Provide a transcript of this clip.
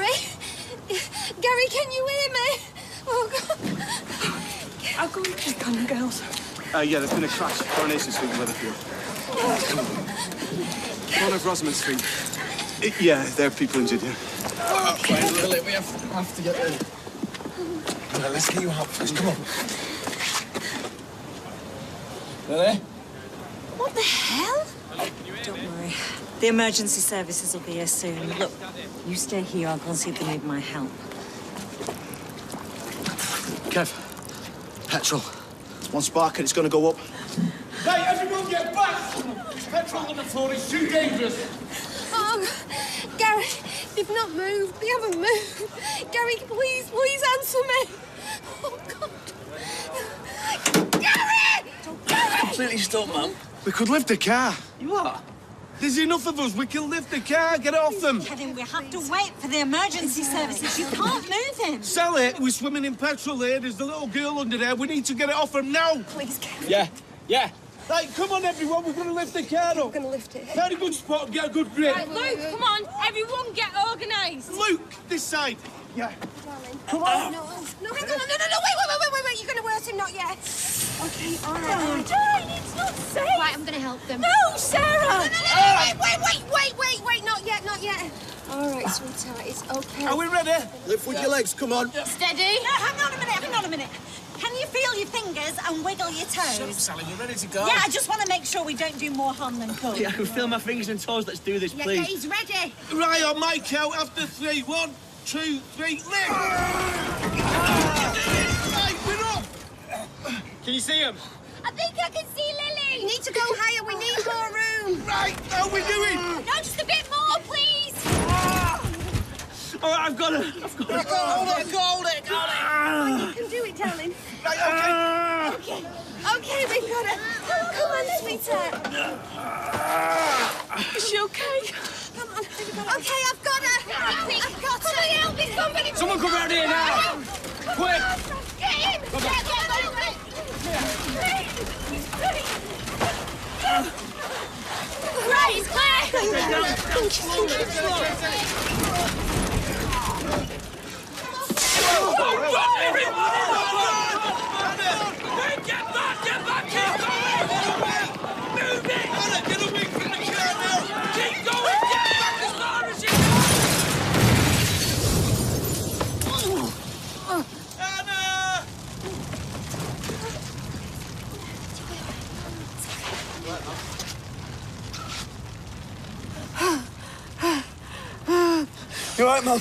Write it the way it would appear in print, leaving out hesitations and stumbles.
Gary? Gary, can you hear me? Oh, God. I'll go and check on the girls. Yeah, there's been a crash. Coronation Street in Weatherfield. Corner of Rosamond Street. Yeah, there are people injured here. Wait, Lily, we have to get in. Well, let's get you out first. Come on. Lily? What the hell? Don't worry. The emergency services will be here soon. Look, you stay here. I'll go and see if they need my help. Kev, petrol. It's one spark and it's going to go up. Right, everyone get back! Petrol on the floor is too dangerous. Oh, Gary, they've not moved. They haven't moved. Gary, please answer me. Oh, God. Gary! Gary! Completely stuck, Mum. We could lift the car. You are? There's enough of us. We can lift the car. Get it off them. Kevin, we have to wait for the emergency services. You can't move him. Sell it. We're swimming in petrol here. There's the little girl under there. We need to get it off them now. Please, Gary. Yeah. Right, come on, everyone. We're going to lift the car up. We're going to lift it. Very good spot. Get a good grip. Right, Luke, come on. Everyone get organised. Luke, this side. Yeah. Darling. Come on. No, hang on. No. Wait. You're going to hurt him, not yet. Okay, all right. Darling, it's not safe. Right, I'm going to help them. No, Sarah. Wait, not yet. All right, sweetheart, it's okay. Are we ready? Lift with your legs. Come on. Steady. No, hang on a minute. Can you feel your fingers and wiggle your toes? Shut up, Sally. We're ready to go. Yeah, I just want to make sure we don't do more harm than good. Yeah, I can feel my fingers and toes. Let's do this, Yeah, please. he's ready. Right, on my count, after 3. 1, 2, 3, lift! Right, we're up! Can you see him? I think I can see Lily. You need to go higher. We need more room. Right, how are we doing? No, just a bit more, please. All right, I've got it. Hold it. You can do it, darling. Right, Okay, we've got it. Come on, sweetheart. Is she okay? Come on. Okay, I've got her. I've got her. Somebody help me, somebody. Someone come around here now. Quick. Get in. Right, it's clear. Get back, keep going! Move it! Anna, get away from the car now! Keep going, get back as far as you Anna! You all right, Mum?